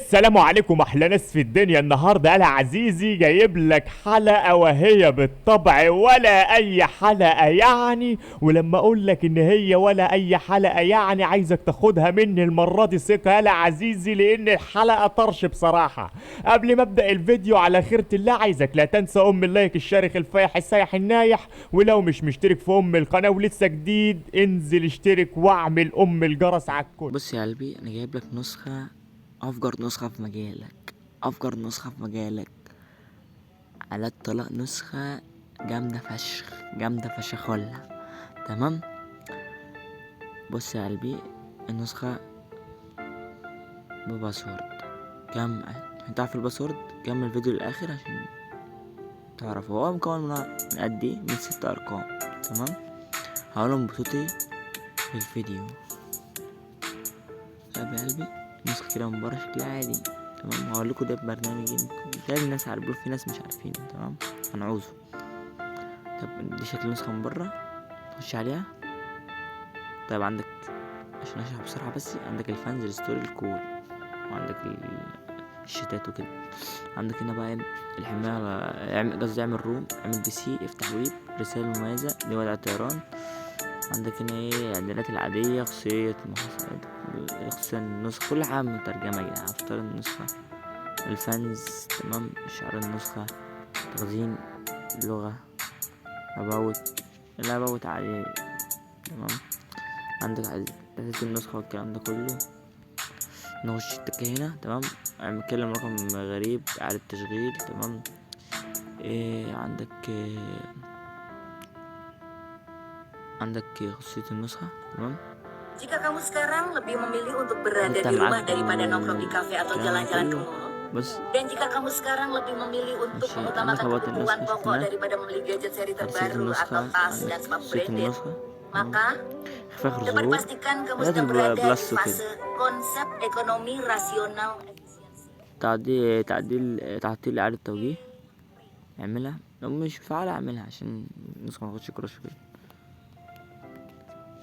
السلام عليكم احلى ناس في الدنيا. النهارده انا عزيزي جايب لك حلقه وهي بالطبع ولا اي حلقه يعني. ولما اقول لك ان هي ولا اي حلقه يعني عايزك تاخدها مني المره دي ثقه يا عزيزي، لان الحلقه طرش بصراحه. قبل ما ابدا الفيديو على خيرة الله عايزك لا تنسى اللايك الشارخ الفايح السايح النايح، ولو مش مشترك في القناه ولسه جديد انزل اشترك واعمل الجرس على الكل. بص يا قلبي، انا جايب لك نسخة، افجر نسخة في مجالك، افجر نسخة في مجالك. على الطلاق نسخة جامدة فشخ، جامدة فشخولة. تمام. بص يا قلبي، النسخة بباسورد. كم انت عارف الباسورد؟ كمل الفيديو للاخر عشان تعرف هو مكون من قد ايه، من 6 ارقام. تمام. هقولهم بصوتي في الفيديو. طيب يا قلبي، نسخة كده من برا شكلها عادي. تمام. هقولكوا ده ببرنامج ده الناس عارفين، في ناس مش عارفين. تمام. هنعوزه. طب دي شكل نسخة من برا، نخش عليها. طيب عندك، عشان اشرح بسرعة بس، عندك الفانز، الستوري، الكول، وعندك الشتات وكده. عندك هنا بقى الحماية، قصدي اعمل روم، اعمل بي سي، افتح ويب، رسالة مميزة، دي وضع الطيران. عندك هنا الاعدادات العادية، خاصية المخصصات، خصوصا النسخة، كل حاجة مترجمة يا جدعان. اختار النسخة، الفانز، تمام، شعار النسخة، تخزين اللغة، اباوت، الاباوت عادي. تمام. عندك تحديث النسخة والكلام ده كله. نخش التكة هنا. تمام. نتكلم رقم غريب، إعادة تشغيل. تمام. عندك خصوصية النسخة. تمام. Jika kamu sekarang lebih memilih untuk berada نفتح di rumah معاك daripada nongkrong di kafe atau الكلام ده jalan-jalan ke كله. mall, بص، dan jika kamu sekarang lebih memilih untuk ماشي. عندك mengutamakan رابط kebutuhan النسخة pokok شفناه، daripada membeli gadget seri تحديثات terbaru atau النسخة، tas عندك dan sepatu خصوصية branded, النسخة. تمام. maka إخفاء dapat ظهور، dipastikan kamu حاجات sedang berada di البلس وكده. fase konsep ekonomi rasional efisiensi. تعديل إعادة توجيه، اعملها. لو مش فعالة اعملها عشان النسخة متاخدش كراش وكده.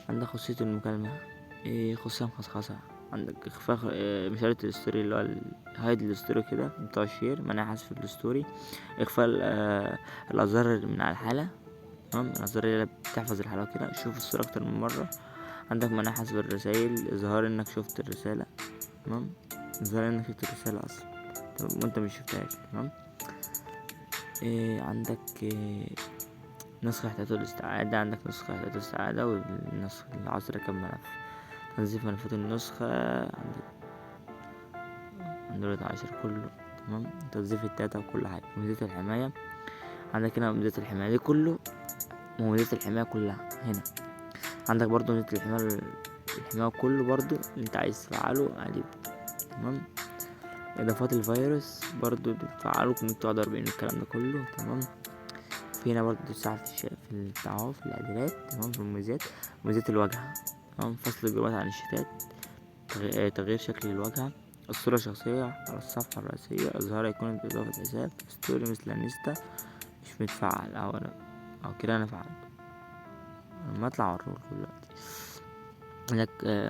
عندك خاصية المكالمة، خصوصية مخصصة. عندك اخفاء مشاركة الستوري، اللي هو هايد الستوري كده بتاع الشير، منع حذف الستوري. اخفاء الازرار من على الحالة. تمام. الازرار اللي بتحفظ الحالة كده، شوف الصورة اكتر من مرة. عندك منع حذف الرسايل، اظهار انك شفت الرسالة. تمام. اظهار انك شفت الرسالة اصلا، تمام، وانت مش شفتهاش. تمام. عندك نسخة احتياط الاستعادة. عندك نسخة احتياط الاستعادة والنسخ العصر كم ملف. تنظيف ملفات النسخة. عندك اندرويد 10 كله. تمام. تنظيف الداتا وكل حاجة. ميزات الحماية، عندك هنا ميزات الحماية دي كله، وميزات الحماية كلها هنا. عندك برضو ميزات الحماية كله برضو اللي انت عايز تفعله عادي. تمام. اضافات الفيروس برضو تفعله، ممكن تقعد 40 الكلام ده كله. تمام. في هنا برضو تساعد في البتاع اهو، في الاعدادات. تمام. في المميزات، مميزات الواجهة. تمام. فصل الجروبات عن الشتات، تغيير شكل الواجهة، الصورة الشخصية على الصفحة الرئيسية، إظهار أيقونة إضافة حساب، ستوري مثل انستا مش متفعل، أو كده أنا فعلت. لما أطلع أوريهولك دلوقتي. عندك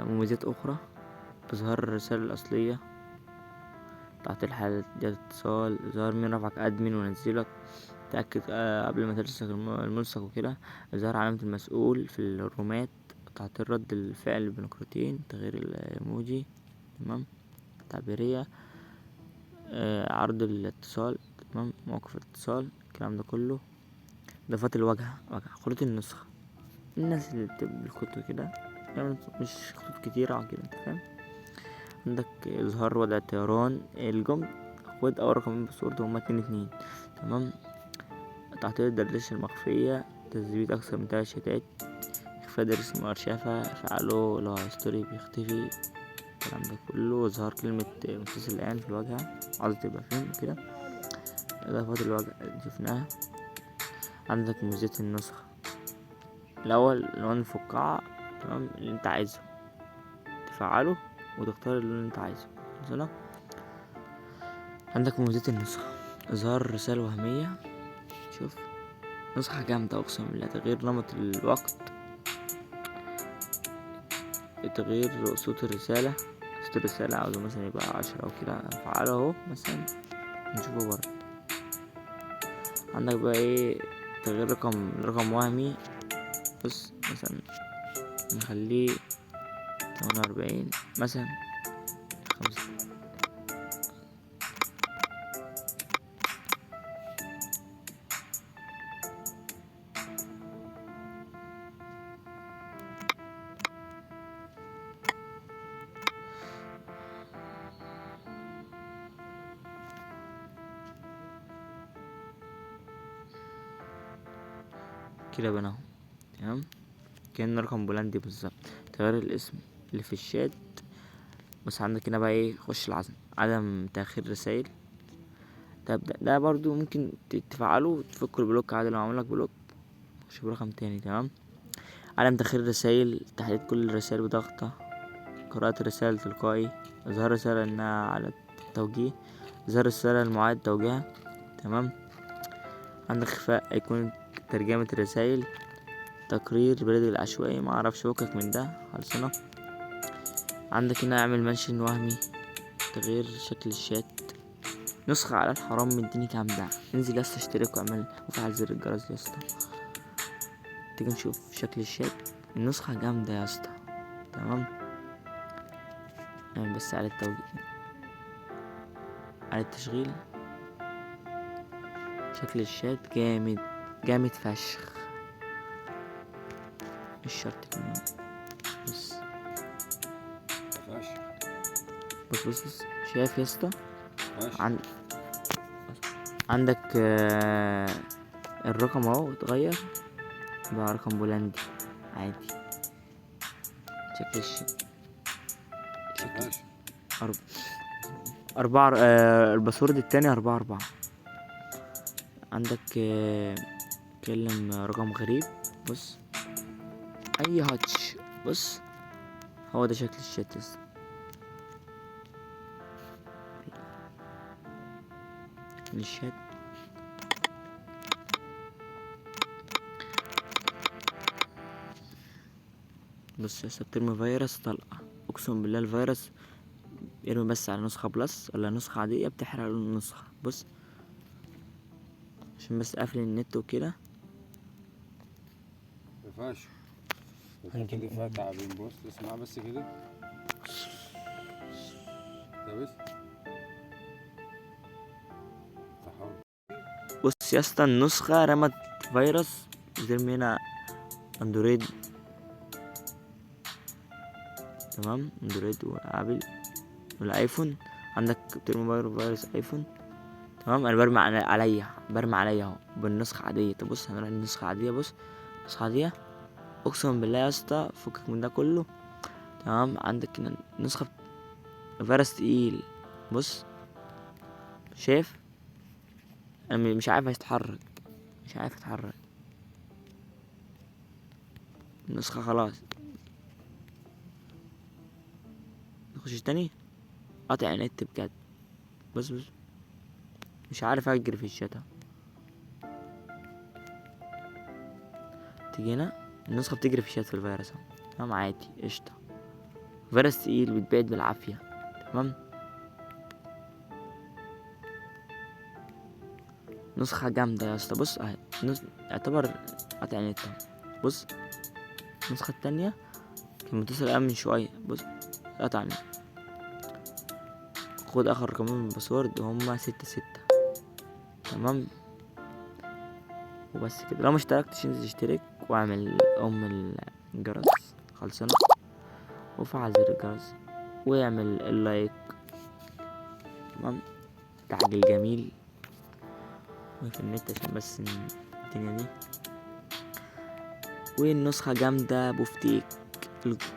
مميزات أخرى، إظهار الرسالة الأصلية، تحت الحالة دي اتصال، إظهار مين رفعك أدمن ونزلك، تأكد قبل ما ترسل الملصق وكده، إظهار علامة المسؤول في الرومات، تعطيل رد الفعل بنقرتين، تغيير الإيموجي. تمام. تعبيرية، عرض الاتصال. تمام. موقف الاتصال، الكلام ده كله. اضافات الواجهة، خطوط النسخة، الناس اللي بتكتب الخطوط كده يعني، مش خطوط كتيرة او كده، انت فاهم. عندك اظهار وضع الطيران، الجمل، خد اول رقمين باسورد هما 2 2. تمام. تعطيل الدردشة المخفية، تثبيت اكثر من 3 شتات، اخفاء درس المؤرشفة، فعله لو ستوري بيختفي، الكلام ده كله. اظهار كلمة متصل الان في الواجهة، عاوز تبقى فين كده. اضافات الواجهة شفناها. عندك ميزات النسخة، الاول لون الفقاعة. تمام. اللي انت عايزه تفعله وتختار اللون اللي انت عايزه مثلا. عندك ميزات النسخة، اظهار رسالة وهمية. شوف، نسخة جامدة اقسم بالله. تغيير نمط الوقت، تغيير صوت الرسالة، ستور رسالة عاوزه مثلا يبقى 10 او كده، افعله اهو مثلا نشوفه برضه. عندك بقى ايه تغيير رقم وهمي. بص مثلا نخليه 48 مثلا 5. كده بناهم تمام، كأنه رقم بولندي بالظبط. تغير الاسم اللي في الشات. بس عندك هنا بقى ايه، خش العزم، عدم تأخير رسائل. طب ده برضو ممكن تفعله، تفك البلوك عادي لو عملك بلوك. خش برقم تاني تمام. عدم تأخير الرسائل، تحديد كل الرسائل بضغطة، قراءة الرسائل تلقائي، إظهار رسالة إنها على التوجيه، إظهار رسالة المعاد توجيهها تمام. عندك إخفاء أيقونة ترجمة الرسائل، تقرير بريد العشوائي، معرفش فكك من ده خلصنا. عندك هنا اعمل منشن وهمي، تغيير شكل الشات، نسخة على الحرام مديني كام ده. انزل ياسطا اشترك واعمل وفعل زر الجرس ياسطا. تيجي نشوف شكل الشات، النسخة جامدة ياسطا تمام. نعمل بس على على التشغيل. شكل الشات جامد فشخ، مش شرط كمان. بص بص شايف ياسطا. عندك الرقم اهو اتغير بقى رقم بولندي عادي. شكل شكل أربعة الباسورد التاني 4. عندك كلم رقم غريب. بص أي هاتش، بص هو ده شكل الشات الشات. بص يا بترمي فيروس طلقة، اقسم بالله الفيروس يرمي بس على نسخة بلس ولا نسخة عادية بتحرق له النسخة. بص عشان بس قافل النت وكده. مينفعش كده فيها تعابين. بص اسمع بس كده ده بس تحاول. بص يا اسطى النسخة رمت فيروس، بترمي هنا اندرويد تمام، اندرويد وابل والايفون. عندك بترمي فيروس ايفون تمام. انا برمي عليا اهو بالنسخة عادية. طب بص هنروح النسخة عادية. بص نسخة عادية اقسم بالله يا اسطى فكك من ده كله تمام. عندك هنا نسخة فيروس تقيل. بص شايف انا مش عارف اتحرك، النسخة خلاص. نخش تاني، قاطع النت بجد. بص مش عارف اجري في الشتا. تيجي هنا النسخة بتجري في الشات في الفيروس اهو تمام عادي قشطة. فيروس تقيل بيتبعد بالعافية تمام. نسخة جامدة يا اسطى. بص اهي اعتبر قاطع النت اهو. بص النسخة التانية كان متصل الان من شوية. بص قطع النت. خد اخر رقمين من الباسورد هما 6 تمام. وبس كده. لو مشتركتش انزل اشترك واعمل الجرس خلصنا، وفعل زر الجرس واعمل اللايك تمام. تعجل جميل وفي النت عشان بس الدنيا دي. والنسخة جامدة بوفتيك،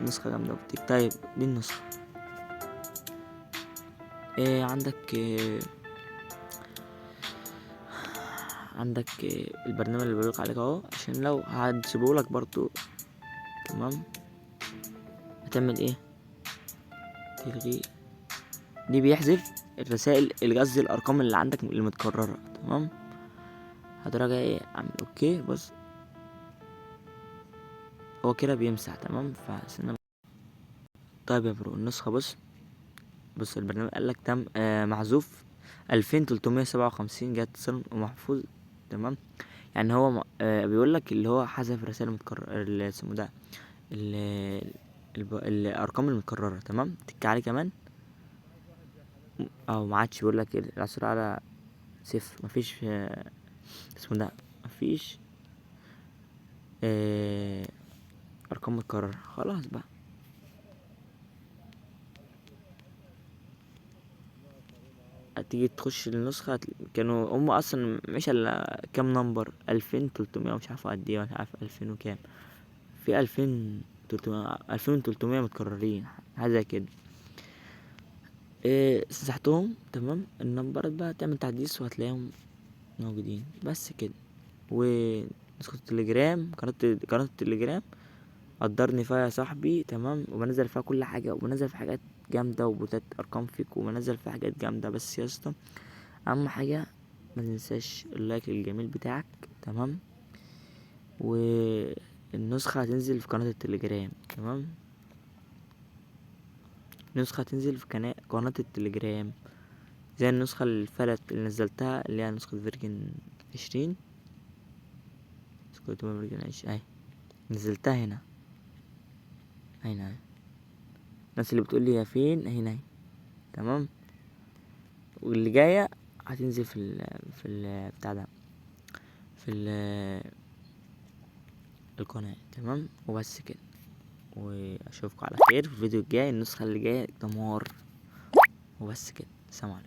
النسخة جامدة بوفتيك. طيب دي النسخة عندك البرنامج اللي بقولك عليك اهو، عشان لو هتسيبهولك برضو تمام. هتعمل ايه؟ تلغي دي، بيحذف الرسائل اللي قصدي الارقام اللي عندك اللي متكررة تمام. هتراجع ايه، اعمل اوكي. بص هو كده بيمسح تمام. فسنة طيب يا برو النسخة بص بص البرنامج قالك تم محذوف 2357 جهاز اتصال ومحفوظ. تمام، يعني هو بيقولك اللي هو حذف رسائل متكررة، اللي اسمه ده الارقام المتكررة. تمام، تك عليه كمان او ما عادش بيقولك العثور على صفر، مفيش اسمه ده، مفيش ارقام متكررة. خلاص بقى. هتيجي تخش النسخة كانوا هم اصلا مش الا كام نمبر، 2300 ومش عارف قد ايه، مش عارف 2000 وكام، في 2300 متكررين حاجة زي كده. مسحتهم. تمام، النمبرات بقى تعمل تحديث وهتلاقيهم موجودين بس كده. ونسخة التليجرام، قناة التليجرام قدرني فيها يا صاحبي. تمام، وبنزل فيها كل حاجة، وبنزل فيها حاجات جامدة وبوتات ارقام فيك، وبنزل فيها حاجات جامدة. بس يا اسطى اهم حاجة ما تنساش اللايك الجميل بتاعك. تمام، والنسخة هتنزل في قناة التليجرام. تمام، نسخة هتنزل في قناة التليجرام زي النسخة اللي فاتت اللي نزلتها، اللي هي نسخة فيرجن 20. نسخة فيرجن 20 اهي نزلتها هنا اهي. الناس اللي بتقول لي يا فين هنا اهي. تمام، واللي جاية هتنزل في بتاع ده، في القناة. تمام، وبس كده، واشوفكم على خير في الفيديو الجاي. النسخة اللي جاية دمار. وبس كده، سلام عليكم.